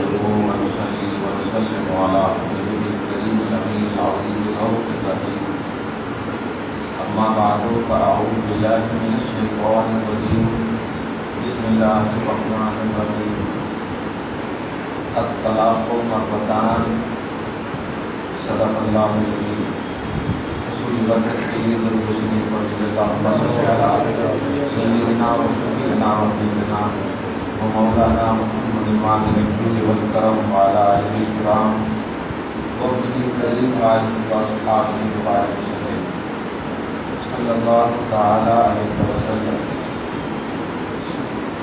نحمده ونصلي ونسلم على حبيبه الكريم الأمين العظيم الرؤوف الرحيم أما بعد فأعوذ بالله من الشيطان الرجيم بسم الله الرحمن الرحيم الطلاق مرتان صدق الله العظيم سورة التكوير المسلمين اللهم صل على سيدنا وشفيعنا وحبيبنا ومولانا محمد الإمام الجود والكرم وعلى آله الكرام وابنه الكريم وعلى أصحابه وبارك وسلم صلی اللہ تعالی علیہ وسلم۔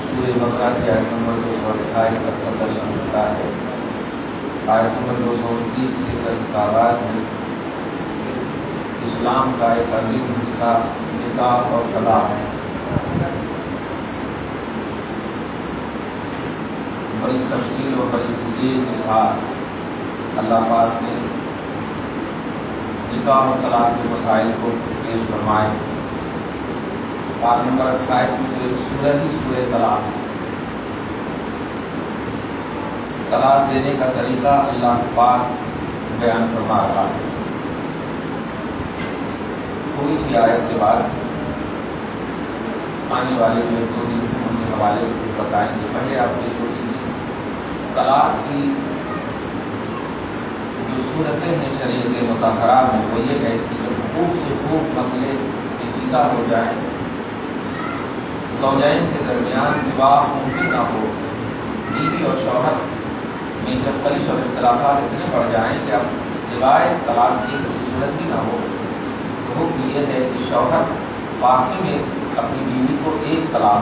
سورہ بقرہ کی آیت نمبر 228 تک کا درس ہوتا ہے۔ آیت نمبر 229 سے درس کا آغاز ہے۔ اسلام کا ایک عظیم حصہ نکاح اور طلاق ہے۔ بڑی تفصیل و بڑی تفصیل کے ساتھ اللہ پاک نے نکاح و طلاق کے مسائل کو پیش فرمائے۔ پارٹ نمبر 28 میں جو ایک سورہ ہی سورہ طلاق ہے۔ طلاق دینے کا طریقہ اللہ پاک بیان فرما رہا ہے۔ تھوڑی سی آیت کے بعد آنے والے جو 2 دن ان کے حوالے سے کچھ بتائیں گے۔ پہلے آپ پیش ہوتی تھی طلاق کی جو صورتیں ہیں شریعت مطہرہ میں، وہ یہ ہے کہ جب خوب سے خوب مسئلے پیچیدہ ہو جائیں، زوجین کے درمیان نکاح ممکن نہ ہو، بیوی اور شوہر میں جب کلش اور اختلافات اتنے بڑھ جائیں کہ اب سوائے طلاق کی کوئی صورت بھی نہ ہو، تو حکم یہ ہے کہ شوہر باقی میں اپنی بیوی کو ایک طلاق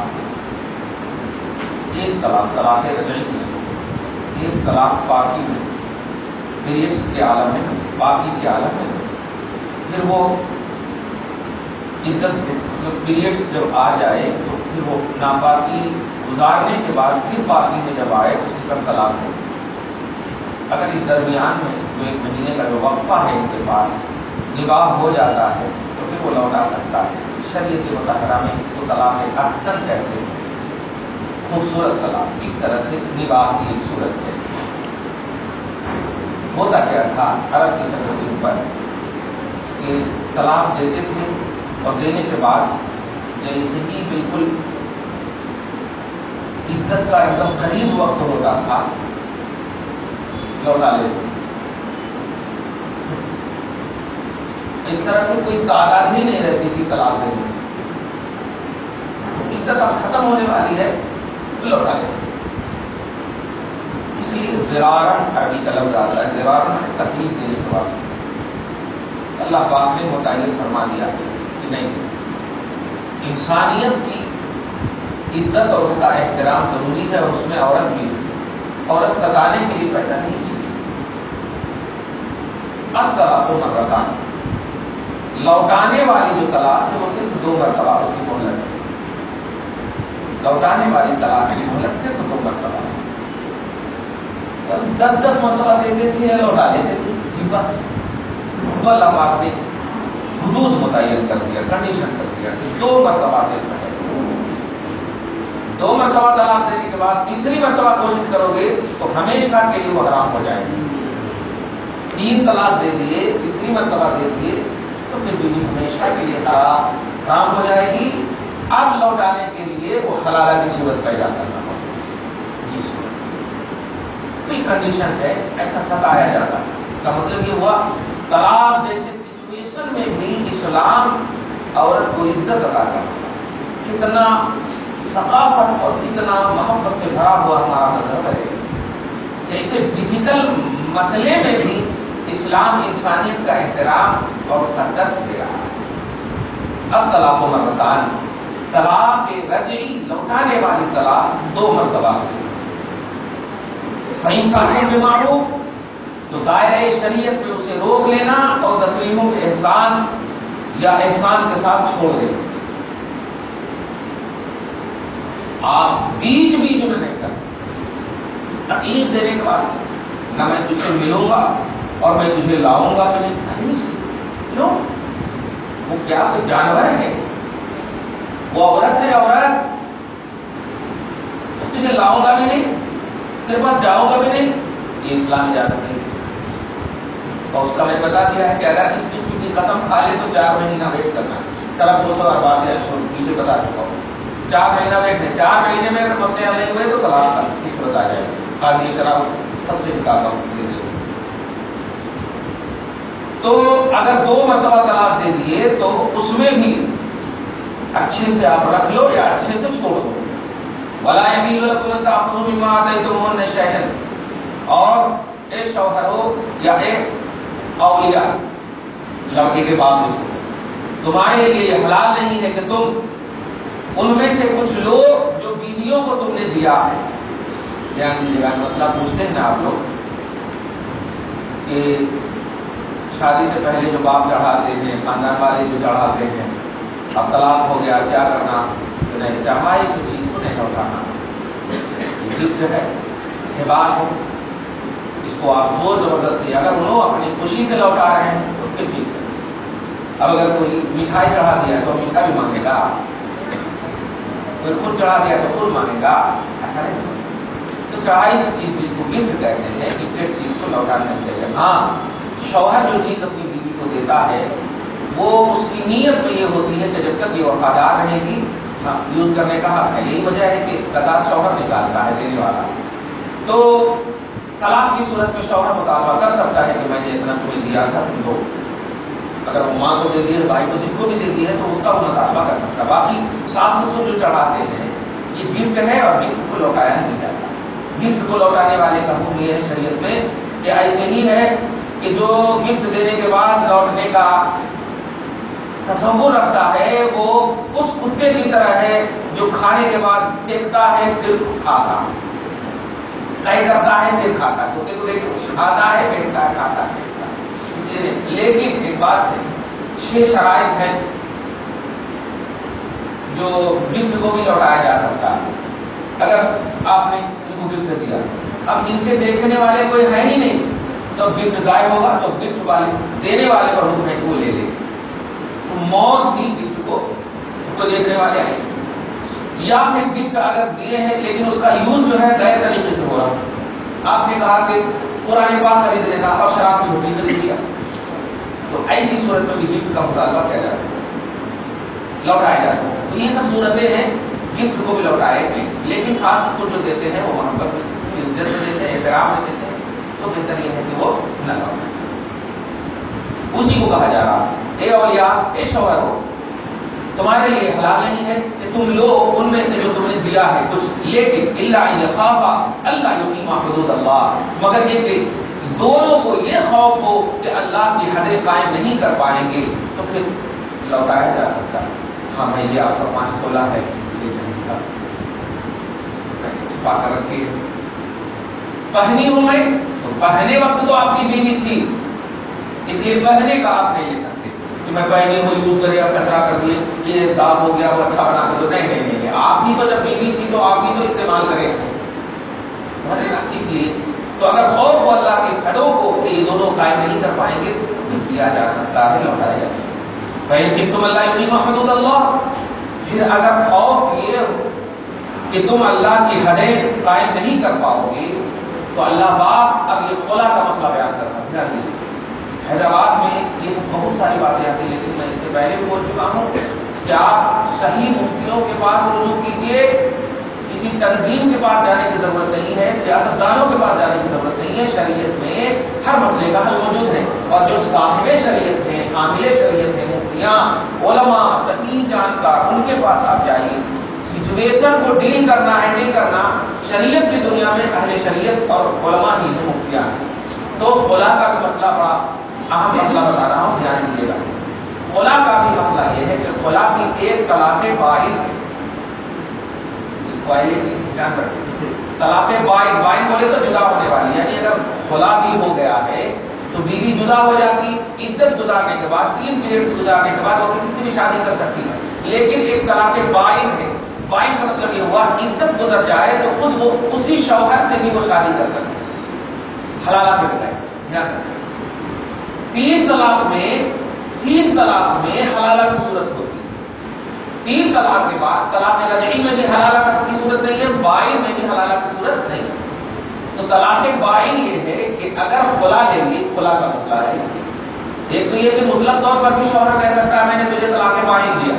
طلاق رجعی جس کو ایک طلاق باقی میں پیریڈس کے عالم میں، باقی کے عالم میں، پھر وہ عدت مطلب پیریڈس جب آ جائے تو پھر وہ ناپاکی گزارنے کے بعد پھر باقی میں جب آئے تو اسی پر طلاق ہو۔ اگر اس درمیان میں جو 1 مہینے کا جو وقفہ ہے ان کے پاس نکاح ہو جاتا ہے تو پھر وہ لوٹا سکتا ہے۔ شریعت مطہرہ میں اس کو طلاق احسن کہتے ہیں، خوبصورت طلاق۔ اس طرح سے نکاح کی ایک صورت ہے۔ ہوتا کیا تھا عرب کی سرزمین پر کہ طلاق دیتے تھے اور دینے کے بعد جیسے ہی بالکل عدت کا ایک دم قریب وقت ہوتا تھا لوٹا لیتے۔ اس طرح سے کوئی تعداد ہی نہیں رہتی تھی طلاق دینے کی۔ عدت اب ختم ہونے والی ہے تو لوٹا لیتے۔ اس لیے زرارن عربی کا لفظ آتا ہے۔ زرارن میں تکلیف دینے کے واسطے اللہ پاک نے متعین فرما دیا کہ نہیں، انسانیت کی عزت اور اس کا احترام ضروری ہے، اور اس میں عورت بھی ہے۔ عورت ستانے کے لیے پیدا نہیں کی۔ الطلاق مرتان، لوٹانے والی جو طلاق ہے وہ صرف 2 مرتبہ اس کی مہلت ہے۔ لوٹانے والی طلاق کی مہلت صرف 2 مرتبہ، 10 مرتبہ دیتے تھے یا لوٹا لیتے تھے، عجیب بات ہے۔ تو اللہ پاک نے حدود متعین کر دیا، کنڈیشن کر دیا کہ 2 مرتبہ سے 2 مرتبہ طلاق دینے کے بعد تیسری مرتبہ کوشش کرو گے تو ہمیشہ کے لیے وہ حرام ہو جائے گی۔ 3 طلاق دے دیے، تیسری مرتبہ دے دیے تو پھر بیوی ہمیشہ کے لیے حرام ہو جائے گی۔ اب لوٹانے کے لیے وہ حلالہ کی صورت پیدا کرنا ہوگا۔ کوئی کنڈیشن ہے، ایسا ستایا جاتا ہے۔ اس کا مطلب یہ ہوا طلاق جیسے سچویشن میں بھی اسلام عورت کو عزت عطا کرتا ہے۔ کتنا ثقافت اور کتنا محبت سے بھرا ہوا ہمارا مذہب ہے۔ ایسے ڈیفیکلٹ مسئلے میں بھی اسلام انسانیت کا احترام اور اس کا درس دے رہا ہے۔ اب طلاق و مرتان، طلاق رجعی لوٹانے والی طلاق 2 مرتبہ سے۔ فَإِمْسَاكٌ بِمَعْرُوفٍ، تو دائرۂ شریعت میں اسے روک لینا، اور تسریحٌ بِإِحْسَان، یا احسان کے ساتھ چھوڑ دینا۔ آپ بیچ میں نہیں کریں، تکلیف دینے کے واسطے نہ میں تجھ سے ملوں گا اور میں تجھے لاؤں گا بھی نہیں۔ کیوں؟ وہ کیا کوئی جانور ہے؟ وہ عورت ہے، عورت تجھے لاؤں گا بھی نہیں، تیرے پاس جاؤں گا بھی نہیں، یہ اسلام اجازت نہیں۔ اور اس کا میں نے بتا دیا ہے کہ اگر اس قسم کی قسم کھا لے تو 4 مہینہ ویٹ کرنا ہے۔ طلب 200 اور بعد پیچھے بتا چکا ہوں، 4 مہینہ ویٹ ہے، 4 مہینے میں اگر مسئلے حل نہیں ہوئے تو طلاق کی صورت آ جائے گی، قاضی شراب فصل نکالتا ہوں۔ تو اگر 2 مرتبہ طلاق دے دیے تو اس میں بھی اچھے سے آپ رکھ لو یا اچھے سے چھوڑ دو۔ وَلَا يَحِلُّ لَكُمْ أَن تَأْخُذُوا مِمَّا آتَيْتُمُوهُنَّ شَيْئًا، اور اے شوہر ہو یا اے اولیاء لڑکے کے باپ اس کو، تمہارے لیے یہ حلال نہیں ہے کہ تم ان میں سے کچھ لو جو بیویوں کو تم نے دیا ہے۔ دھیان دیجیے گا، مسئلہ پوچھتے ہیں نا آپ لوگ کہ شادی سے پہلے جو باپ چڑھاتے ہیں، خاندان والے جو چڑھاتے ہیں، اب طلاق ہو گیا کیا کرنا؟ تو نہیں چاہا اس چیز کو نہیں لوٹانا، یہ گفٹ ہے، ہبا ہے، اس کو آپ زور زبردستی اگر انہوں اپنی خوشی سے لوٹا رہے ہیں تو پھر ٹھیک ہے۔ اب اگر کوئی مٹھائی چڑھا دیا تو مٹھائی بھی مانگے گا، کوئی خود چڑھا دیا تو خود مانگے گا، ایسا نہیں۔ تو چڑھائی چیز جس کو گفٹ کہتے ہیں، گفٹڈ چیز کو لوٹانا نہیں چاہیے۔ ہاں شوہر جو چیز اپنی بیوی کو دیتا ہے وہ اس کی نیت میں یہ ہوتی ہے کہ جب تک یہ وفادار رہے گی یوز کرنے کا حق ہے۔ یہی وجہ ہے کہ زکات شوہر نکالتا ہے، دینے والا۔ تو طلاق کی صورت میں شوہر مطالبہ کر سکتا ہے کہ میں نے اتنا تمہیں دیا تھا تم دو، اگر وہ ماں کو دے دی ہے، بھائی کو، جس کو بھی دے دی ہے تو اس کا وہ مطالبہ کر سکتا ہے۔ باقی ساس سسر جو چڑھاتے ہیں یہ گفٹ ہے اور گفٹ کو لوٹایا نہیں جاتا۔ گفٹ کو لوٹانے والے کا حکم یہ ہے شریعت میں کہ ایسے ہی ہے کہ جو گفٹ دینے کے بعد لوٹنے کا تصور رکھتا ہے وہ اس کتے کی طرح ہے جو کھانے کے بعد دیکھتا ہے پھر کھاتا، طے کرتا ہے پھر کھاتا، کتے کو دیکھ آتا ہے پھینکتا ہے کھاتا ہے۔ اس لیے لیکن ایک بات ہے، 6 شرائط ہیں جو گفٹ کو بھی لوٹایا جا سکتا ہے۔ اگر آپ نے ان کو گفٹ دیا، اب ان کے دیکھنے والے کوئی ہے ہی نہیں تو گفٹ ضائع ہوگا، تو گفٹ والے دینے والے پر حکم ہے کہ وہ لے لے۔ تو موت بھی گفٹ کو دیکھنے والے ہیں، یا آپ نے گفٹ اگر دیے ہیں لیکن اس کا یوز جو ہے غیر طریقے سے ہو رہا، آپ نے کہا کہ قرآن پاک خرید لینا اور شراب کی بوتل خرید لیا، تو ایسی صورت میں بھی گفٹ کا مطالبہ کیا جا سکتا ہے، لوٹایا جا سکتا ہے۔ تو یہ سب صورتیں ہیں گفٹ کو بھی لوٹائے گی، لیکن خاص کو جو دیتے ہیں وہ محبت میں عزت میں دیتے ہیں، احترام میں دیتے ہیں، تو بہتر یہ ہے کہ وہ نہ لوٹائے۔ اسی کو کہا جا رہا اے اولیاء، اے شوہر ہو، تمہارے لیے حلال نہیں ہے کہ تم لو ان میں سے جو تم نے دیا ہے کچھ، لیکن الا ان یخافا الا یقیما حدود اللہ، مگر یہ کہ دونوں کو یہ خوف ہو کہ اللہ کی حدیں قائم نہیں کر پائیں گے تو پھر لوٹایا جا سکتا ہے۔ ہاں میں یہ آپ کا 5 تولہ ہے، یہ جائے گا، میں نے چھپا کر رکھی ہے، پہنی ہوں میں تو پہنے وقت تو آپ کی بیوی تھی، اس لیے پہننے کا آپ نہیں لے سکتے کہ میں پہنی ہوں یوز کرے اور کچرا کر دیے، یہ داغ ہو گیا وہ اچھا بنا کر دو، نہیں نہیں نہیں، آپ بھی تو جب بیوی تھی تو آپ بھی تو استعمال کریں، سمجھ نا۔ اس لیے تو اگر خوف ہو اللہ کے حدوں کو کہ یہ دونوں قائم نہیں کر پائیں گے تو کیا جا سکتا ہے، لوٹایا جا سکتا ہے۔ فَإِنْ خِفْتُمْ أَلَّا يُقِيمَا حُدُودَ اللَّهِ، پھر اگر خوف یہ ہو کہ تم اللہ کی حدیں قائم نہیں کر پاؤ گے تو اللہ پاک اب یہ خلا کا مسئلہ بیان کرتا ہے۔ حیدرآباد میں یہ سب بہت ساری باتیں آتی ہیں، لیکن میں اس سے پہلے بھی بول چکا ہوں کہ آپ صحیح مفتیوں کے پاس رجوع کیجیے، کسی تنظیم کے پاس جانے کی ضرورت نہیں ہے، سیاستدانوں کے پاس جانے کی ضرورت نہیں ہے۔ شریعت میں ہر مسئلے کا حل موجود ہے، اور جو صاحب شریعت ہیں، عامل شریعت ہیں، مفتیاں، علماء، صحیح جانکار، ان کے پاس آپ جائیے۔ سچویشن کو ڈیل کرنا، ہینڈل کرنا شریعت کی دنیا میں اہل شریعت اور علماء ہی ہیں، مفتیاں ہیں۔ تو خلا کا بھی مسئلہ بڑا اہم مسئلہ بتا رہا ہوں، دھیان دیجیے گا۔ خلا کا بھی مسئلہ یہ ہے کہ خلا بھی ایک طلاق بائن ہے، طلاق بائن بولے تو جدا ہونے والی، یعنی اگر خلا بھی ہو گیا ہے تو بیوی جدا ہو جاتی، عدت گزارنے کے بعد، 3 پیریڈز گزارنے کے بعد وہ کسی سے بھی شادی کر سکتی ہے۔ لیکن ایک طلاق بائن ہے، بائن کا مطلب یہ ہوا عدت گزر جائے تو خود وہ اسی شوہر سے بھی وہ شادی کر سکتی ہے، حلالہ کے بجائے۔ 3 طلاق میں حلالہ کی صورت ہوتی ہے، 3 طلاق کے بعد طلاق رجعی میں بھی حلالہ کی صورت نہیں ہے، بائن میں بھی حلالہ کی صورت نہیں ہے۔ تو طلاق بائن یہ ہے کہ اگر خلا لیں گے، خلا کا مسئلہ ہے اس میں، ایک تو یہ کہ مطلق طور پر بھی شوہر کہہ سکتا ہے میں نے تجھے طلاق بائن دیا،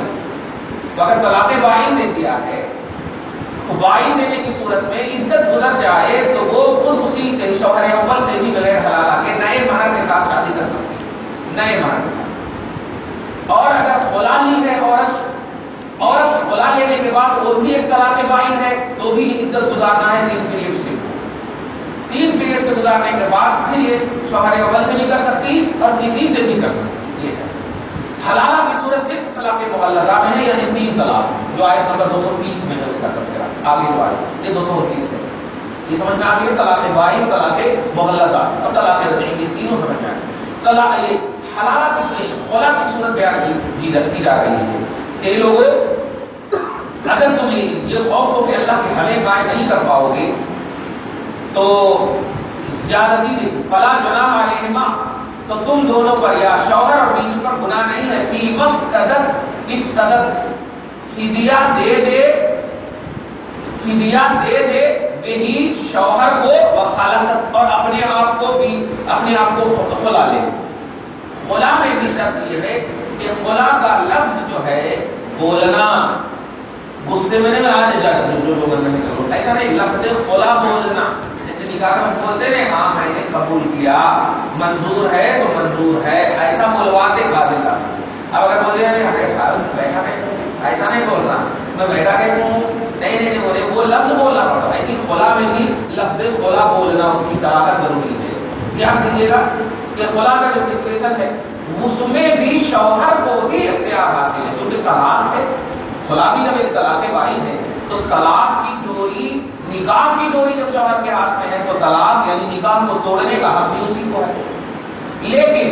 تو اگر طلاق بائن دے دیا ہے تو بائن دینے کی صورت میں عدت گزر جائے تو وہ خود اسی سے شوہر اول سے بھی بغیر حلالہ کے نئے مہر کے ساتھ شادی کر سکتی ہے، نئے مہر کے ساتھ۔ اور اگر خلا لی ہے عورت خلا لینے کے بعد وہ بھی ایک طلاق بائن ہے تو بھی عدت گزارنا ہے 3 پیریڈ سے، 3 پیریڈ سے گزارنے کے بعد پھر یہ شوہر اول سے بھی کر سکتی اور کسی سے بھی کر سکتی۔ یہ حلالہ کی صورت صرف طلاق مغلظہ میں ہے، یعنی 3 طلاق جو آیت نمبر 230 میں ہے اس کا تذکرہ آگے ہوا ہے، یہ 229 ہے، یہ سمجھ میں آ گئی طلاق بائن، طلاق مغلظہ اور طلاق رجعی، یہ تینوں سمجھ میں آ گئی۔ طلاق یہ حلالہ کی صورت، خلا کی صورت بیان کی جا رہی ہے کہ لوگ اگر تمہیں یہ خوف ہو کہ اللہ کے حلے قائم نہیں کر پاؤ گے تو زیادتی دے، فلا جناح علیہما، تو تم دونوں پر یا شوہر اور بیوی پر گناہ نہیں ہے، فی مفتدت فدیہ دے دے بہی شوہر کو وخالصت، اور اپنے آپ کو خلا لے۔ خلا میں بھی شرط یہ ہے کہ خلا کا لفظ جو ہے بولنا، غصے میں نہیں آ جاتا جو نہیں کرو، ایسا نہیں، لفظ خلا بولنا، جیسے نکاح میں بولتے ہیں ہاں میں نے قبول کیا، منظور ہے تو منظور ہے، ایسا بولواتے قاضی صاحب۔ اب اگر بولے بیٹھا ایسا نہیں بولنا، میں بیٹھا کہ نہیں بولے، وہ لفظ بولنا پڑتا، ایسی خلا میں بھی لفظ خلا بولنا اس کی صراحت ضروری ہے۔ دھیان دیجیے گا کہ خلا کا جو سچویشن ہے اس میں بھی شوہر کو ہی اختیار حاصل ہے، کیونکہ طلاق ہے، خلا بھی جب ایک طلاق بائن ہے تو طلاق کی ڈوری، نکاح کی ڈوری جب شوہر کے ہاتھ میں ہے تو طلاق یعنی نکاح کو توڑنے کا حق بھی اسی کو ہے۔ لیکن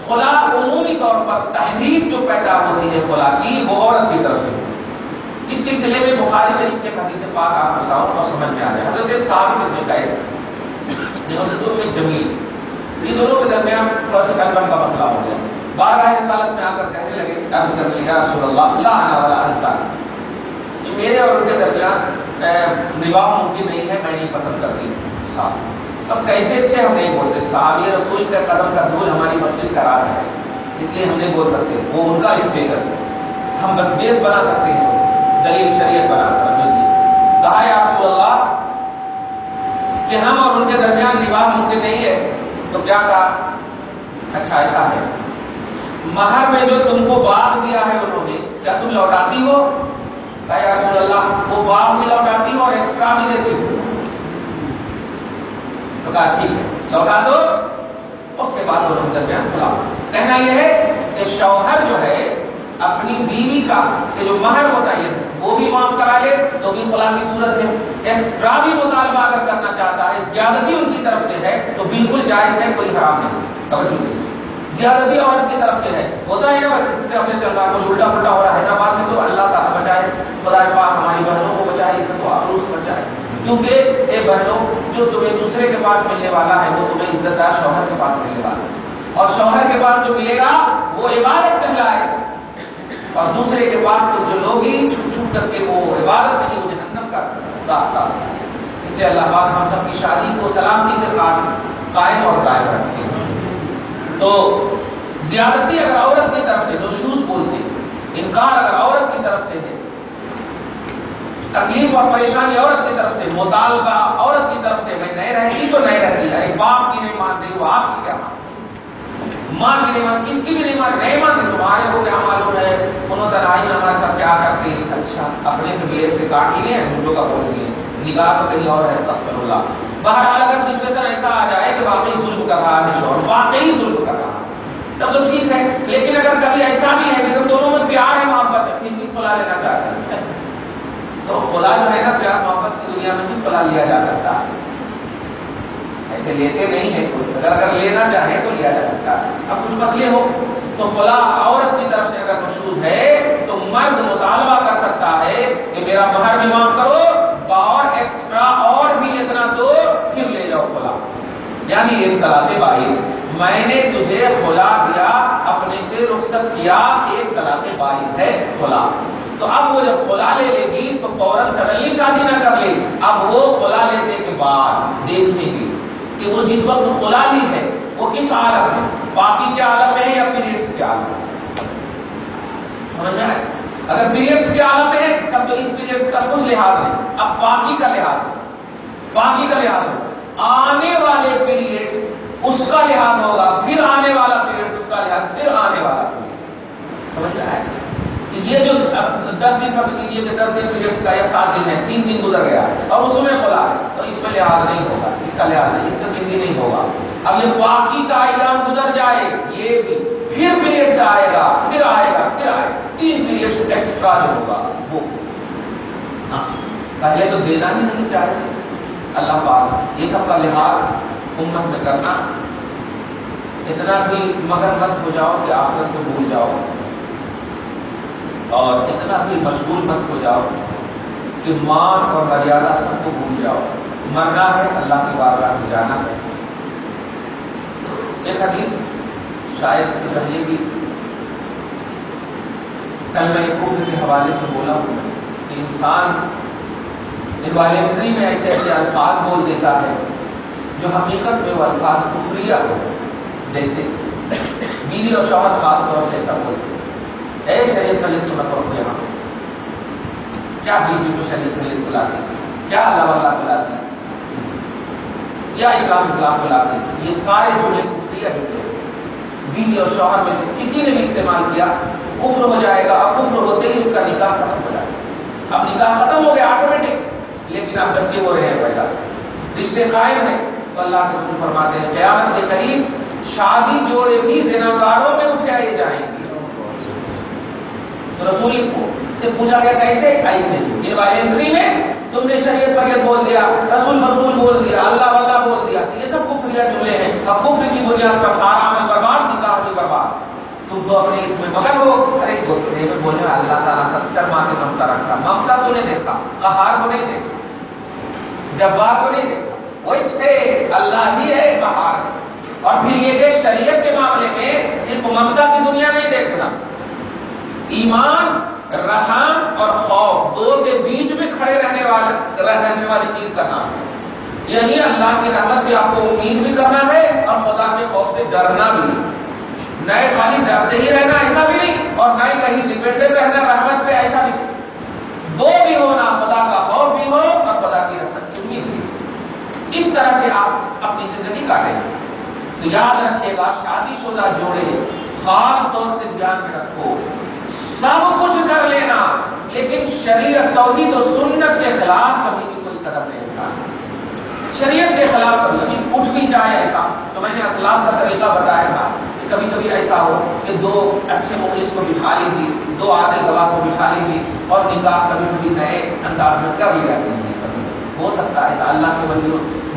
خلا عمومی طور پر تحریف جو پیدا ہوتی ہے خلا کی وہ عورت کی طرف سے ہوتی ہے۔ اس سلسلے میں بخاری شریف کے حدیث پاک آپ بتاؤ اور سمجھ میں آ جائے، حضرت ثابت بن قیس حضرت ام جمیل، یہ دونوں کے درمیان تھوڑا سا گڑبڑ کا مسئلہ ہو گیا، بارگاہ رسالت میں آ کر کہنے لگے یا رسول اللہ لا انا ولا انت، میرے اور ان کے درمیان نباہ ممکن نہیں ہے، میں نہیں پسند کرتی صاحب۔ اب کیسے تھے ہم نہیں بولتے، صحابی رسول کے قدم کا دھول ہماری بخشش کا راز ہے، اس لیے ہم نہیں بول سکتے، وہ ان کا اسٹیٹس ہے، ہم بس بیس بنا سکتے ہیں دلیل شریعت بنا کر۔ جو کہا یا رسول اللہ کہ ہم اور ان کے درمیان نباہ ممکن نہیں ہے، تو کیا کہا؟ اچھا ایسا ہے، مہر میں جو تم کو باغ دیا ہے انہوں نے کیا تم لوٹاتی ہو؟ کہا یا رسول اللہ وہ باغ بھی لوٹاتی ہو اور ایکسٹرا بھی دیتی ہو، تو کہا ٹھیک ہے لوٹا دو۔ اس کے بعد دونوں کے درمیان خلا۔ کہنا یہ ہے کہ شوہر جو ہے اپنی بیوی کا سے جو مہر ہوتا ہے وہ بھی معاف کرا لے تو بھی خلا کی صورت ہے، ایکسٹرا بھی مطالبہ اگر کرنا چاہتا ہے، زیادتی ان کی طرف سے ہے تو بالکل جائز ہے، کوئی حرام نہیں۔ توجہ دیجیے، زیادتی عورت کی طرف سے ہے، ہوتا ہے نا کسی سے اپنے چل رہا ہے الٹا پلٹا ہو رہا ہے، حیدرآباد میں تو اللہ تعالیٰ بچائے، خدا پاک ہماری بہنوں کو بچائے، عزت و آبرو سے بچائے، کیونکہ اے بہنوں جو تمہیں دوسرے کے پاس ملنے والا ہے وہ تمہیں عزت دار شوہر کے پاس ملنے والا ہے، اور شوہر کے پاس جو ملے گا وہ عبادت کہلائے، اور دوسرے کے پاس تم جو لوگ ہی چھپ چھپ کر کے وہ عبادت نہیں، وہ جہنم کا راستہ ہے۔ اس لیے اللہ پاک ہم سب کی شادی کو سلامتی کے ساتھ قائم اور قائم رکھے۔ تو زیادتی اگر عورت کی طرف سے، نشوز بولتے انکار اگر عورت کی طرف سے ہے، تکلیف اور پریشانی عورت کی طرف سے، مطالبہ عورت کی طرف سے، میں نہیں رہتی تو نہیں رہتی ہے، باپ کی نہیں مان رہی وہ آپ کی کیا مان، ماں کی نہیں مان، کس کی بھی نہیں مان رہی، تمہارے کو کیا معلوم ہے انہوں تنہائی میں ہمارے ساتھ کیا کرتے ہیں، اچھا اپنے سے بلیڈ سے کاٹ لیے ہیں، مجھوں کا بول لیے، نگاہ تو کہیں اور ہے، استغفر اللہ۔ بہرحال اگر سچویشن ایسا آ جائے کہ واقعی ظلم کر رہا ہے شوہر، واقعی ظلم کر رہا ہے، تب تو ٹھیک ہے، لیکن اگر کبھی ایسا بھی ہے کہ جب دونوں میں پیار ہے، محبت ہے، پھر بھی خلا لینا چاہتے ہیں، تو خلا جو ہے نا پیار محبت کی دنیا میں بھی خلا لیا جا سکتا ہے، ایسے لیتے نہیں ہیں کوئی، اگر لینا چاہے تو لیا جا سکتا ہے۔ اب کچھ مسئلے ہو تو خلا عورت کی طرف سے اگر مشروط ہے تو مرد مطالبہ کر سکتا ہے کہ میرا مہر بھی معاف کرو اور ایکسٹرا اور بھی اتنا دو، پھر لے جاؤ خلا، یعنی ایک طلاق بائن، میں نے تجھے خلا دیا، اپنے سے رخصت کیا، ایک طلاق بائن ہے خلا۔ تو اب وہ جب خلا لے لے گی تو فوراً سڈنلی شادی نہ کر لے، اب وہ خلا لینے کے بعد دیکھیں گے کہ وہ جس وقت خلا لی ہے وہ کس عالم میں، پاکی کے عالم میں ہے یا پیریڈس کے عالم میں، سمجھ میں آئے؟ اگر پیریڈس کے عالم میں ہے تب تو اس پیریڈس کا کچھ لحاظ نہیں، اب پاکی کا لحاظ، پاکی کا لحاظ ہوگا، آنے والے پیریڈس اس کا لحاظ ہوگا، پھر آنے والا پیریڈس اس کا لحاظ، پھر آنے والا پیریڈس، سمجھ میں آئے؟ کہ یہ جو 10 دن فرض کیجیے کہ 10 دن پیریڈس کا یا 7 دن ہے، 3 دن گزر گیا اور اس میں خلا ہے تو اس میں لحاظ نہیں ہوگا، اس کا لحاظ نہیں، اس کا گنتی نہیں ہوگا۔ اب یہ پاکی کا ایام گزر جائے یہ بھی، پھر پیریڈس آئے گا، پھر آئے گا، پھر آئے گا، 3 پیریڈس ایکسٹرا جو ہوگا وہ پہلے تو دینا ہی نہیں چاہیے اللہ پاک۔ یہ سب کا لحاظ امت میں کرنا، اتنا بھی مگر مت ہو جاؤ کہ آخرت کو بھول جاؤ، اور اتنا بھی مشغول مت ہو جاؤ کہ مان اور مریادہ سب کو بھول جاؤ۔ مرنا ہے، اللہ کی بارگاہ میں جانا ہے۔ ایک حدیث شاید سے پہلے بھی کل میں کفر کے حوالے سے بولا ہوں کہ انسان انوائلنٹری میں ایسے ایسے الفاظ بول دیتا ہے جو حقیقت میں وہ الفاظ کفریہ ہو، جیسے بیوی اور شوہر خاص طور سے ایسا بولتے ہیں، اے شریعت کا لطف نہ کرو یہاں، کیا بیوی کو شریعت کا لطف لاتی، کیا اللہ واللہ کو لاتی، یا اسلام کو لاتی، یہ سارے جملے کفریہ جملے ہیں۔ بیوی اور شوہر میں سے کسی نے بھی استعمال کیا کفر ہو جائے گا، اور کفر ہوتے ہی اس کا نکاح ختم ہو جائے گا۔ اب نکاح ختم ہو گیا آٹومیٹک، لیکن اب بچے ہو رہے ہیں پیدا، رشتے قائم ہیں، تو اللہ کے رسول فرماتے ہیں قیامت کے قریب شادی جوڑے بھی زناکاروں میں اٹھائے جائیں گے۔ تو رسول سے پوچھا گیا کیسے؟ ایسے انوائلنٹری میں تم نے شریعت پر یہ بول دیا، رسول بول دیا، اللہ واللہ بول دیا، تو یہ سب کفریہ جملے ہیں۔ اب کفر کی بنیاد پر سارا عمل برباد، نکاح بھی برباد، تم تو اپنے اس میں مگن ہو۔ ارے غصے میں بولنے اللہ تعالیٰ 70 ماہ کی ممتا رکھا، ممتا تو نہیں دیکھا، قہار کو نہیں دیکھا، جبار کو نہیں دیکھا، وہی اللہ ہی ہے قہار۔ اور پھر یہ کہ شریعت کے معاملے میں صرف ممتا کی دنیا نہیں دیکھنا، ایمان، رحم اور خوف، دو کے بیچ میں کھڑے رہنے والی چیز کا نام ہے۔ یعنی اللہ کی رحمت سے آپ کو امید بھی کرنا ہے اور خدا کے خوف سے ڈرنا بھی، نہ خالی ڈرتے ہی رہنا ایسا بھی نہیں، اور نہ ہی کہیں ڈپینڈنٹ رہنا رحمت پہ ایسا بھی نہیں، دو بھی ہونا، خدا کا خوف بھی ہو اور خدا کی رحمت کی امید بھی۔ اس طرح سے آپ اپنی زندگی کاٹیں گے۔ تو یاد رکھیے گا، شادی شدہ جوڑے خاص طور سے دھیان میں رکھو، سب کچھ کر لینا لیکن شریعت، توحید و سنت کے خلاف کبھی بھی کوئی قدم نہیں اٹھانا۔ شریعت کے خلاف کبھی اٹھ بھی جائے ایسا، تو میں نے اسلام کا طریقہ بتایا تھا کہ کبھی کبھی ایسا ہو کہ 2 اچھے مخلص کو بٹھا لیجیے، 2 عادل گواہ کو بٹھا لیجیے اور نکاح کبھی کبھی نئے انداز میں کر لیا کیجیے۔ کبھی ہو سکتا ہے ایسا، اللہ کے ولی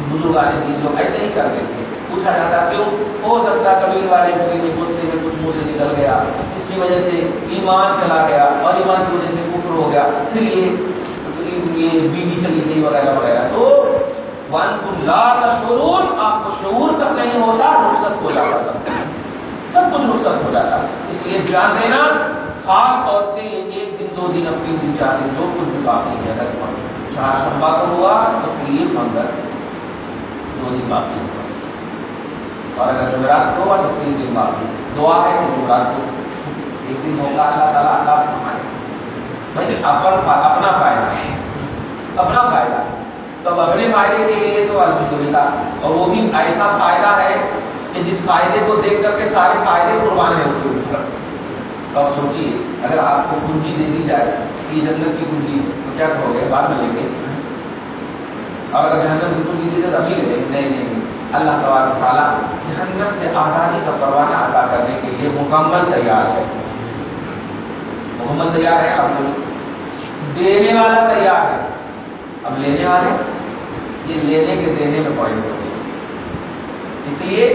بزرگان دین لوگ ایسے ہی کر دیتے۔ پوچھا جاتا کیوں؟ ہو سکتا ہے کبھی والے میں غصے میں کچھ منہ سے نکل گیا جس کی وجہ سے ایمان چلا گیا، اور ایمان کی وجہ سے کفر ہو گیا، پھر یہ بیوی چلی گئی وغیرہ وغیرہ، تو وَأَنْتُمْ لَا تَشْعُرُونَ، آپ کو شعور تک نہیں ہوتا، رخصت ہو جاتا، سب کچھ رخصت ہو جاتا۔ اس لیے دھیان دینا، خاص طور سے یہ 1 دن 2 دن اب 3 دن 4 دن جو کچھ بھی باقی ہے، اگر چہارشنبہ کو ہوا تو پیر منگل 2 دن باقی ہے، اور اگر جمعرات کو ہوا تو 3 دن باقی۔ دعا ہے کہ جمعرات کو 1 دن موقع اللہ تعالیٰ عطا فرمائے۔ بھائی اپنا فائدہ ہے، اپنا فائدہ ہے، تو اب اپنے فائدے کے لیے تو الحمدللہ، اور وہ بھی ایسا فائدہ ہے کہ جس فائدے کو دیکھ کر کے سارے فائدے قربان ہیں اس کے اوپر۔ تو آپ سوچیے اگر آپ کو کنجی دے دی جائے، یہ جنت کی کنجی، تو کیا کرو گے؟ بعد میں لیں گے، اور اگر جہنم کی کنجی دی تو ابھی لے لیں گے؟ نہیں، اللہ تبارک تعالیٰ جہنم سے آزادی کا پروانہ عطا کرنے کے لیے مکمل تیار ہے، محمد تیار ہے، اب دینے والا تیار ہے، اب لینے والے یہ لینے کے دینے میں پوائنٹ ہو گئی۔ اس لیے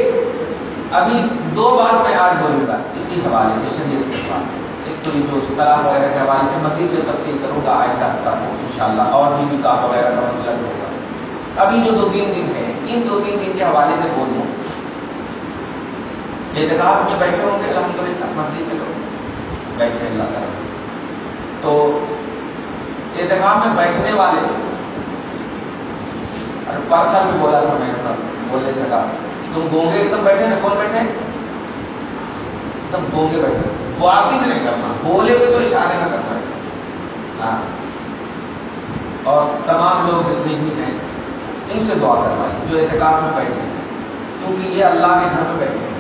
ابھی 2 بات میں آج بولوں گا اسی حوالے سے، شریعت کے حوالے سے۔ ایک تو یہ جو طلاق وغیرہ کے حوالے سے مزید میں تفصیل کروں گا آئندہ ہفتہ کو انشاءاللہ، اور بھی نکاح وغیرہ کا مسئلہ ہوگا۔ ابھی جو 2-3 دن ہیں، ان 2-3 دن کے حوالے سے بولوں۔ اعتکاف میں بیٹھے ہوں گے الحمدللہ، مسجد میں لوگ بیٹھے اللہ تعالیٰ، تو اعتکاف میں بیٹھنے والے پرسا بھی بولا تھا میں بول نہیں سکا تم گونگے ایک دم بیٹھے نا کون بیٹھے ایک دم گونگے بیٹھے وہ آتیش نہیں کرنا بولے ہوئے تو اشارے نہ کرنا ہاں اور تمام لوگ جتنے بھی ہیں ان سے دعا کروائی جو اعتکاف میں بیٹھے ہیں کیونکہ یہ اللہ کے گھر میں بیٹھے ہیں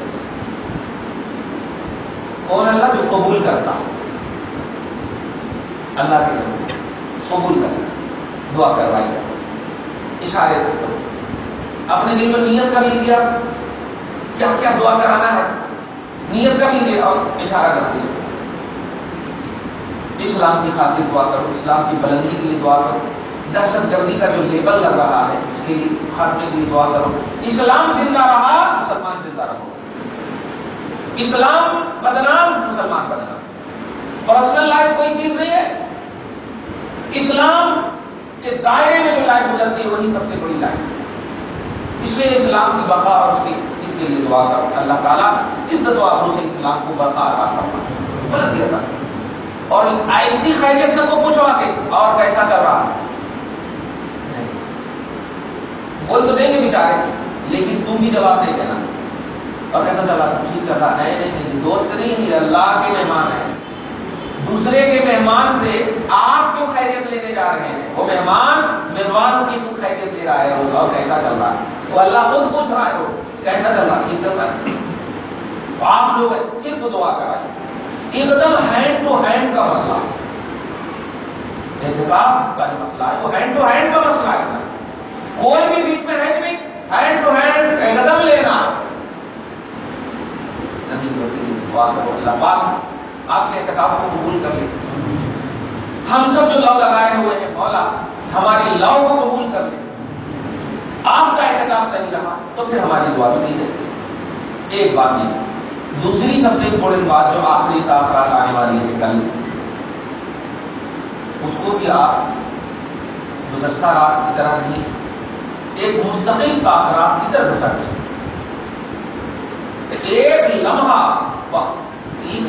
کون اللہ جو قبول کرتا اللہ کے گھر میں قبول کرتا دعا کروائی اشارے سے بس اپنے دل میں نیت کر لیجیے آپ کیا کیا دعا کرانا ہے نیت کر لیجیے اور اشارہ کر دیجیے اسلام کی خاطر دعا کرو اسلام کی بلندی کے لیے دعا کرو دہشت گردی کا جو لیبل لگ رہا ہے اس کے لیے خاتمے کے لیے دعا کرو اسلام زندہ رہا مسلمان زندہ رہو اسلام بدنام مسلمان بدنام پرسنل لائف کوئی چیز نہیں ہے اسلام کے دائرے میں جو لائف گزرتی ہے وہی سب سے بڑی لائف اس لیے اسلام کی بقا اور اس کے لیے دعا کرو اللہ تعالیٰ عزت و آبرو سے اسلام کو بقا عطا فرمائے بلندی عطا اور ایسی خیریت نہ کو پوچھو آ کے اور کیسا چل رہا ہے بول تو دیں گے بیچارے لیکن تم بھی جواب نہیں دینا اور کیسا چل رہا سب ٹھیک چل رہا ہے نہیں دوست نہیں یہ اللہ کے مہمان ہیں دوسرے کے مہمان سے آپ کیوں خیریت لینے جا رہے ہیں وہ مہمان میزبان کی کیوں خیریت لے رہا ہے وہ اور کیسا چل رہا ہے تو اللہ خود پوچھ رہا ہے وہ کیسا چل رہا ٹھیک چل رہا ہے تو آپ لوگ صرف دعا کرائیں ایک دم ہینڈ ٹو ہینڈ کا مسئلہ اعتکاف کا جو مسئلہ ہے وہ ہینڈ ٹو ہینڈ کا مسئلہ ہے کوئی بھی بیچ میں ہے نہیں ہینڈ ٹو ہینڈ ایک قدم لینا نبی وسیلے سے دعا کرو اللہ پاک آپ کے اعتکاف کو قبول کر لے ہم سب جو لو لگائے ہوئے ہیں مولا ہماری لو کو قبول کر لے آپ کا اعتکاف صحیح رہا تو پھر ہماری دعا بھی صحیح رہے ایک بات نہیں دوسری سب سے امپورٹنٹ بات جو آخری تاخرات آنے والی ہے کل اس کو بھی آپ گزشتہ رات کی طرح نہیں ایک مستقل تاخرات کی طرح گزر گئے ایک لمحہ وقت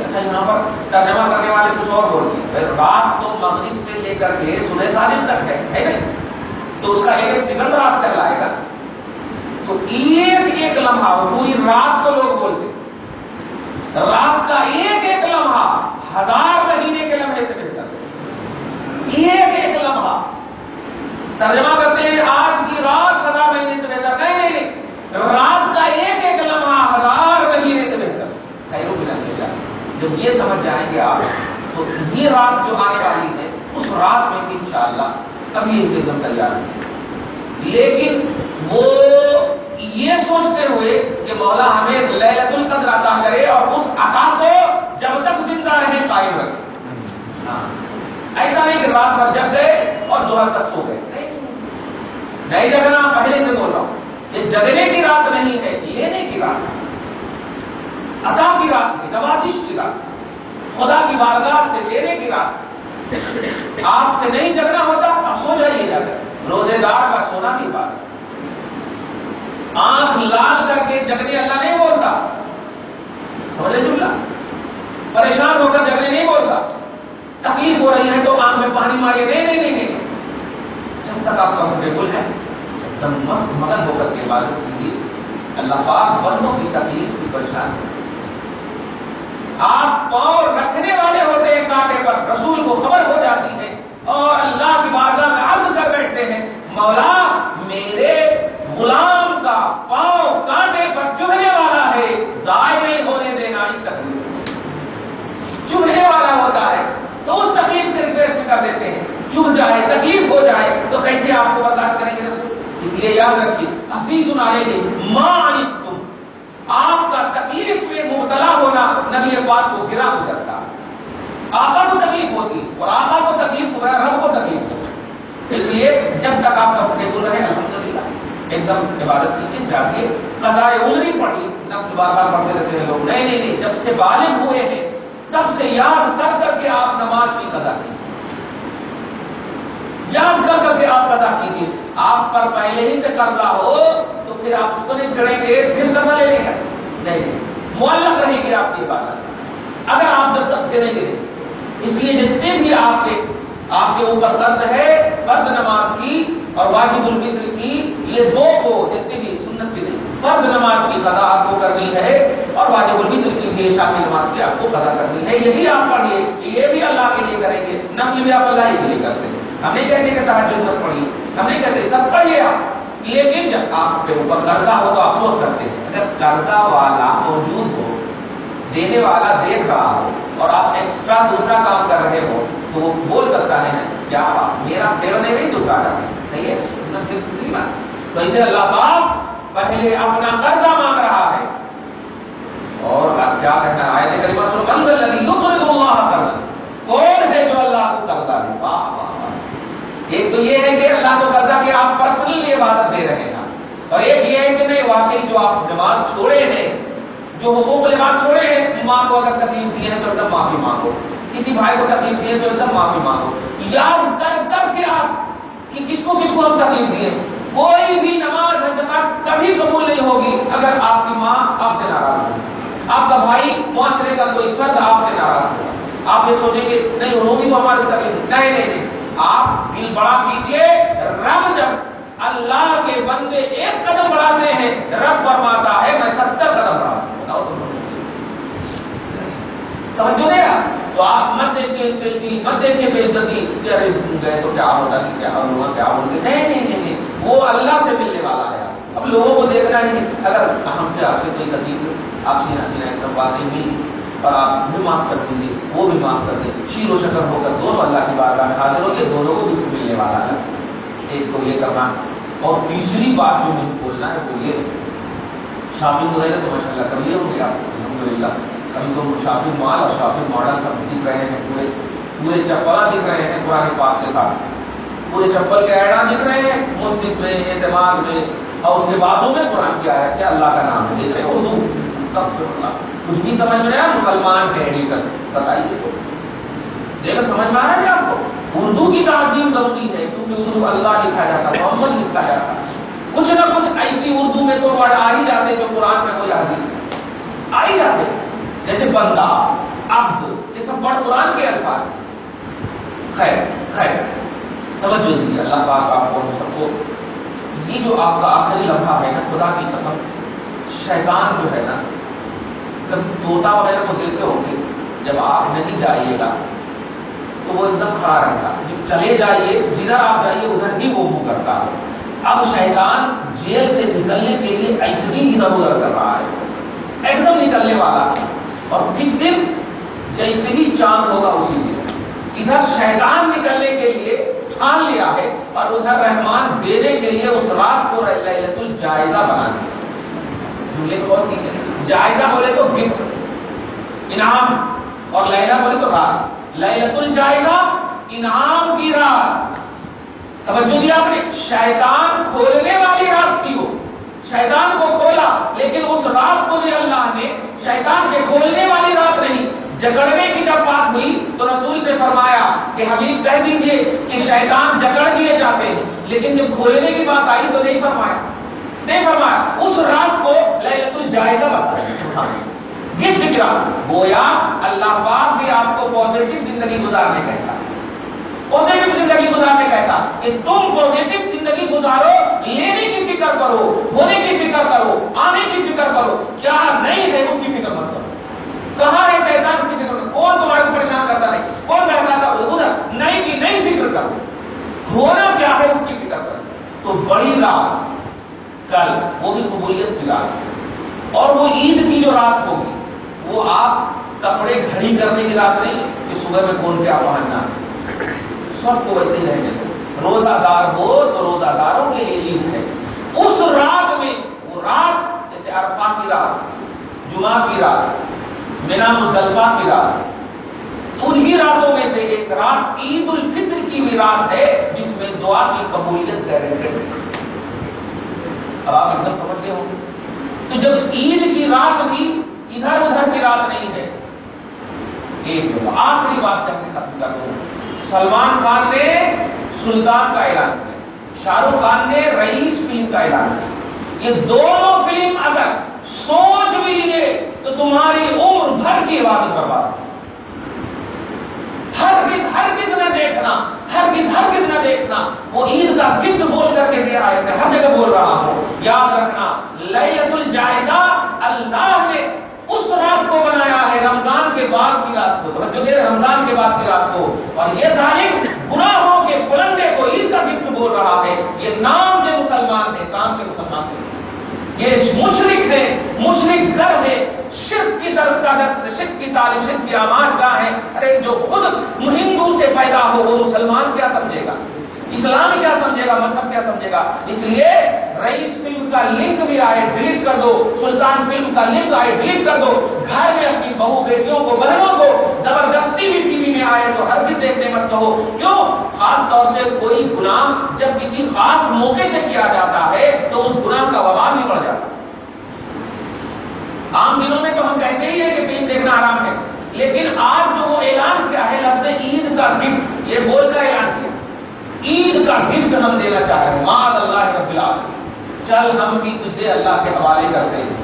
اچھا یہاں پر ترجمہ کرنے والے کچھ اور بولتے ہیں رات تو مغرب سے لے کر کے صبح صادق تک ہے نہیں تو اس کا ایک سیکنڈ رات کہلائے گا تو ایک لمحہ پوری رات کو لوگ بولتے رات کا ایک لمحہ 1000 مہینے کے لمحے سے بہتر ایک لمحہ ترجمہ کرتے ہیں آج کی رات 1000 مہینے سے بہتر نہیں رات کا ایک لمحہ 1000 مہینے سے بہتر خیروں کی نتیجہ جب یہ سمجھ جائیں گے آپ تو یہ رات جو آنے والی ہے اس رات میں بھی انشاءاللہ ابھی سے ایک دم تیار ہے لیکن وہ یہ سوچتے ہوئے کہ مولا ہمیں لیلۃ القدر عطا کرے اور اس عطا کو جب تک زندہ رہیں قائم رکھے ایسا نہیں کہ رات بھر جگ گئے اور ظہر تک سو گئے نہیں جگنا پہلے سے بول رہا ہوں یہ جگنے کی رات نہیں ہے لینے کی رات ہے عطا کی رات ہے نوازش کی رات خدا کی بارگاہ سے لینے کی رات آپ سے نہیں جگنا ہوتا اب سو جائیے جا کر روزے دار کا سونا بھی بات آنکھ لال کر کے جگنے اللہ نہیں بولتا سمجھے جملہ پریشان ہو کر جگنے نہیں بولتا تکلیف ہو رہی ہے تو آنکھ میں پانی مارے نہیں جب تک آپ کمفرٹیبل ہیں ایک دم مست مگن ہو کر کے عبادت کیجیے اللہ پاک بندوں کی تکلیف سے پریشان ہے آپ پاؤں رکھنے والے ہوتے ہیں کانٹے پر رسول کو خبر ہو جاتی ہے اور اللہ کی بارگاہ میں عرض کر بیٹھتے ہیں مولا میرے غلام کا پاؤں کانٹے پر چبھنے والا ہے ضائع نہیں ہونے دینا اس تکلیف چبھنے والا ہوتا ہے تو اس تکلیف کی ریکویسٹ کر دیتے ہیں چبھ جائے تکلیف ہو جائے تو کیسے آپ کو برداشت کریں گے رسول اس لیے یاد رکھیے عزیز علیہ ما عنتم آپ کا تکلیف میں مبتلا ہونا نبی پاک کو گرا گزرتا آقا کو تکلیف ہوتی اور آقا کو تکلیف ہو رہا ہے رب کو تکلیف ہوتی اس لیے جب تک آپ کمفرٹیبل رہے الحمدللہ ایک دم عبادت کیجیے جا کے قضاء عمری پڑھی نفل بار بار پڑھتے رہتے ہیں لوگ نہیں جب سے بالغ ہوئے ہیں تب سے یاد کر کر کے آپ نماز کی قضا کیجیے یاد کر کر کے آپ قضا کیجیے آپ پر پہلے ہی سے قرضہ ہو تو پھر آپ اس کو نہیں پڑھیں گے پھر قضا لے لیں گے نہیں معلق رہے گی آپ کی عبادت اگر آپ جب تک نہیں گرے اس لیے جتنے بھی آپ کے اوپر قرض ہے فرض نماز کی اور واجب الفطر کی، یہ دو کو جتنے بھی سنت کی نہیں، فرض نماز کی قضا آپ کو کرنی ہے اور واجب الفطر کی بھی عشاء کی نماز کی آپ کو قضا کرنی ہے، یہی آپ پڑھیے، یہ بھی اللہ کے لیے کریں گے، نفل بھی آپ اللہ ہی کے لیے کرتے ہیں۔ ہم نہیں کہتے کہ تہجد مت پڑھیے، ہم نہیں کہتے سب پڑھیے آپ، لیکن جب آپ کے اوپر قرضہ ہو تو آپ سوچ سکتے ہیں، اگر قرضہ والا موجود ہو، دینے والا دیکھ رہا ہو اور آپ ایکسٹرا دوسرا کام کر رہے ہو تو وہ بول سکتا ہے نا کیا میرا پھیرنے نہیں دوسرا کرنا، صحیح ہے؟ تو اسے اللہ پاک پہلے اپنا قرضہ مانگ رہا ہے اور آپ کیا کہنا ہے آیت کریمہ سنو، من ذا الذی یقرض اللہ قرضا، کون ہے جو اللہ کو قرضہ دے؟ واہ واہ واہ۔ ایک تو یہ ہے کہ اللہ کو قرضہ کہ آپ پرسنلی عبادت دے رہے ہیں، اور ایک یہ ہے کہ نہیں واقعی جو آپ نماز چھوڑے ہیں، جو حقوق لباس چھوڑے ہیں، ماں کو اگر تکلیف دی ہے تو ایک دم معافی مانگو، کسی بھائی کو تکلیف دی ہے تو ایک دم معافی مانگو، یاد کر کر کے آپ کہ کس کو ہم تکلیف دیے۔ کوئی بھی نماز ہے زکات کبھی قبول نہیں ہوگی اگر آپ کی ماں آپ سے ناراض ہو، آپ کا بھائی، معاشرے کا کوئی فرد آپ سے ناراض ہوگا، آپ یہ سوچیں گے نہیں وہ بھی تو ہماری تکلیف، نہیں، آپ دل بڑا کیجئے۔ رب جب اللہ کے بندے ایک قدم بڑھاتے ہیں، رب فرماتا ہے میں 70 قدم بڑھاتا ہوں۔ توجہ دے گا تو آپ مت دیکھیے انسلٹی، مت دیکھیے بے عزتی کہ ارے گئے تو کیا ہوگا کہ کیا ہوگا کیا ہوگا، نہیں، وہ اللہ سے ملنے والا ہے۔ اب لوگوں کو دیکھنا ہی اگر ہم سے آپ سے کوئی تکلیف ہے، آپ سینہ ایک دم بات نہیں ملی اور آپ بھی معاف کر دیجیے، وہ بھی معاف کر دیں، شیر و شکر ہو کر دونوں اللہ کی بارگاہ میں حاضر ہو گئے، دونوں کو بھی ملنے والا ہے۔ ایک تو یہ کرنا، اور تیسری بات جو مجھے بولنا ہے وہ یہ شاپنگ وغیرہ تو ماشاء اللہ کر لیے ہوں گے آپ الحمدللہ، ابھی تو شاپنگ مال اور شاپنگ ماڈل سب دکھ رہے ہیں، پورے چپل دکھ رہے ہیں قرآن پاک کے ساتھ، پورے چپل کے اعلان دکھ رہے ہیں منصف میں، اعتماد میں، اور اس کے بازو میں قرآن کی آیت ہے، اللہ کا نام ہے، دیکھ رہے ہیں اردو، استغفر اللہ، کچھ بھی سمجھ میں آیا؟ مسلمان ہے ایڈیٹر بتائیے تو دیکھ سمجھ میں آ رہا ہے آپ کو؟ اردو کی تعظیم ضروری ہے کیونکہ اردو اللہ لکھا جاتا، محمد لکھا جاتا، کچھ نہ کچھ ایسی اردو میں تو ورڈ آ ہی جاتے جو قرآن میں کوئی حدیث میں آ ہی جاتے، جیسے بندہ، عبد، یہ سب ورڈ قرآن کے الفاظ ہیں۔ خیر توجہ دیجیے، اللہ پاک آپ کو سب کو، یہ جو آپ کا آخری لمحہ ہے نا، خدا کی قسم شیطان جو ہے نا، کبھی طوطا وغیرہ کو دیکھتے ہوں گے، جب آپ نہیں جائیے گا تو وہ ایک دم کھڑا رہتا، جب چلے جائیے جدھر آپ جائیے ادھر ہی وہ منہ کرتا ہے۔ اب شیطان جیل سے نکلنے کے لیے ایسے ہی ادھر ادھر کر رہا ہے، ایک دم نکلنے والا ہے، اور کس دن جیسے ہی چاند ہوگا اسی دن ادھر شیطان نکلنے کے لیے ٹھان لیا ہے اور ادھر رحمان دینے کے لیے اس رات کو لیلۃ الجائزہ بنا دیا۔ جائزہ بولے تو گفٹ، انعام، اور لیلہ بولے تو رات، لیلۃ الجائزہ انعام کی رات۔ توجہ دیا آپ نے، شیطان کھولنے والی رات تھی، وہ شیطان کو کھولا، لیکن اس رات کو بھی اللہ نے شیطان کے کھولنے والی رات نہیں، جگڑنے کی جب بات ہوئی تو رسول سے فرمایا کہ حبیب کہہ دیجئے کہ شیطان جگڑ دیے جاتے ہیں، لیکن جب کھولنے کی بات آئی تو نہیں فرمایا اس رات کو لیلۃ الجائزہ بتایا، گفٹ کیا؟ گویا اللہ پاک بھی آپ کو پازیٹیو زندگی گزارنے کہتا، پازیٹیو زندگی گزارنے کہتا کہ تم پازیٹیو زندگی گزارو، لینے کی فکر کرو، ہونے کی فکر کرو، آنے کی فکر کرو، کیا نہیں ہے اس کی فکر مت کرو، کہاں ہے شیطان اس کی فکر مت، کون تمہارے کو پریشان کرتا نہیں، کون بہتاتا ادھر نہیں کی نہیں فکر کرو، ہونا کیا ہے اس کی فکر کرو۔ تو بڑی رات کل، وہ بھی قبولیت کی رات، اور وہ عید کی جو رات ہوگی وہ آپ کپڑے گھڑی کرنے کی رات نہیں کہ صبح میں کون کیا پہننا ہے، سب کو ویسے ہی رہنے دو، روزہ دار ہو تو روزہ داروں کے لیے عید ہے۔ اس رات میں، وہ رات جیسے عرفہ کی رات، جمعہ کی رات، منا مزدلفہ کی رات، انہی راتوں میں سے ایک رات عید الفطر کی بھی رات ہے جس میں دعا کی قبولیت گارنٹیڈ ہے۔ اب آپ ایک دم سمجھ گئے ہوں گے، تو جب عید کی رات بھی ادھر ادھر کی رات نہیں ہے۔ ایک آخری بات کہہ کے ختم کر دوں، سلمان خان نے سلطان کا اعلان کیا، شاہ رخ خان نے رئیس فلم کا اعلان کیا، یہ دونوں فلم اگر سوچ بھی لیے تو تمہاری عمر بھر کی عبادت برباد، ہرگز نہ دیکھنا، ہرگز نہ دیکھنا وہ عید کا گفٹ بول کر کے دے رہا ہے، میں ہر جگہ بول رہا ہوں، یاد رکھنا لیلۃ الجائزہ اللہ نے اس رات کو بنایا ہے، رمضان کے بعد کی رات کو، جو دیر رمضان کے بعد کی رات کو، اور یہ ظالم گناہوں کے بلندے کو عید کا گفٹ بول رہا ہے، یہ نام کے مسلمان ہیں، کام کے مسلمان ہیں، یہ مشرک ہے، مشرک گھر ہے، شرک کی طرف کا دست، شرک کی تعلیم، شرک کی آماج گاہ ہے۔ ارے جو خود ہندو سے پیدا ہو وہ مسلمان کیا سمجھے گا، اسلام کیا سمجھے گا، مذہب کیا سمجھے گا؟ اس لیے رئیس فلم کا لنک بھی آئے ڈیلیٹ کر دو، سلطان فلم کا لنک آئے ڈیلیٹ کر دو، گھر میں اپنی بہو بیٹیوں کو، بہنوں کو زبردستی بھی ٹی وی میں آئے تو ہرگز دیکھنے مت کہو۔ کیوں؟ خاص طور سے کوئی گناہ جب کسی خاص موقع سے کیا جاتا ہے تو اس گناہ کا وبال بھی بڑھ جاتا ہے۔ عام دنوں میں تو ہم کہتے ہی ہیں کہ فلم دیکھنا حرام ہے، لیکن آج جو وہ اعلان کیا ہے لفظ عید کا گفٹ، یہ بول کر اعلان کیا عید کا گفٹ ہم دینا چاہ رہے ہیں، معاذ اللہ رب العالمین، چل ہم بھی تجھے اللہ کے حوالے کرتے ہیں،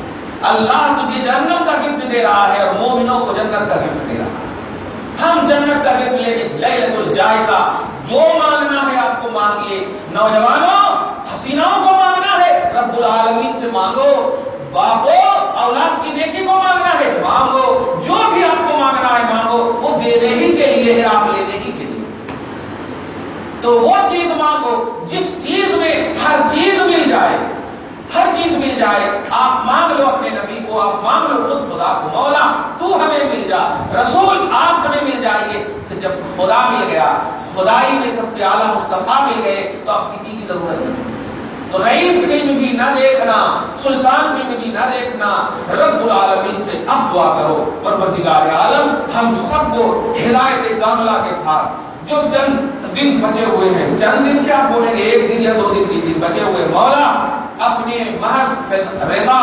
اللہ تجھے جہنم کا گفٹ دے رہا ہے اور مومنوں کو جنت کا گفٹ دے رہا ہے، ہم جنت کا گفٹ لے کے لیلۃ الجائزہ، جو مانگنا ہے آپ کو مانگیے، نوجوانوں حسیناؤں کو مانگنا ہے رب العالمین سے مانگو، باپو اولاد کی نیکی کو مانگنا ہے مانگو، جو بھی آپ کو مانگنا ہے مانگو، وہ دینے ہی کے لیے ہے، آپ لینے ہی کے لیے، تو وہ چیز مانگو جس چیز میں ہر چیز مل جائے، ہر چیز مل جائے، آپ مانگ لو اپنے نبی کو، آپ مانگ لو خود خدا کو، مولا تو ہمیں مل جا، رسول آپ ہمیں مل جائیے، پھر جب خدا مل گیا، خدائی میں سب سے اعلیٰ مصطفیٰ مل گئے تو اب کسی کی ضرورت نہیں۔ تو رئیس فلم بھی نہ دیکھنا، سلطان فلم بھی نہ دیکھنا، رب العالمین سے اب دعا کرو پروردگار عالم ہم سب کو ہدایت کاملہ کے ساتھ، جو چند دن بچے ہوئے ہیں، چند دن کیا بولیں گے، ایک دن یا 2 دن 3 دن بچے ہوئے، مولا اپنے محض رضا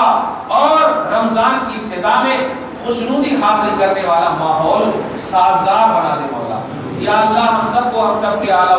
اور رمضان کی فضا میں خوشنودی حاصل کرنے والا ماحول سازگار بنا دے مولا، یا اللہ ہم سب کو، ہم سب کے اعلیٰ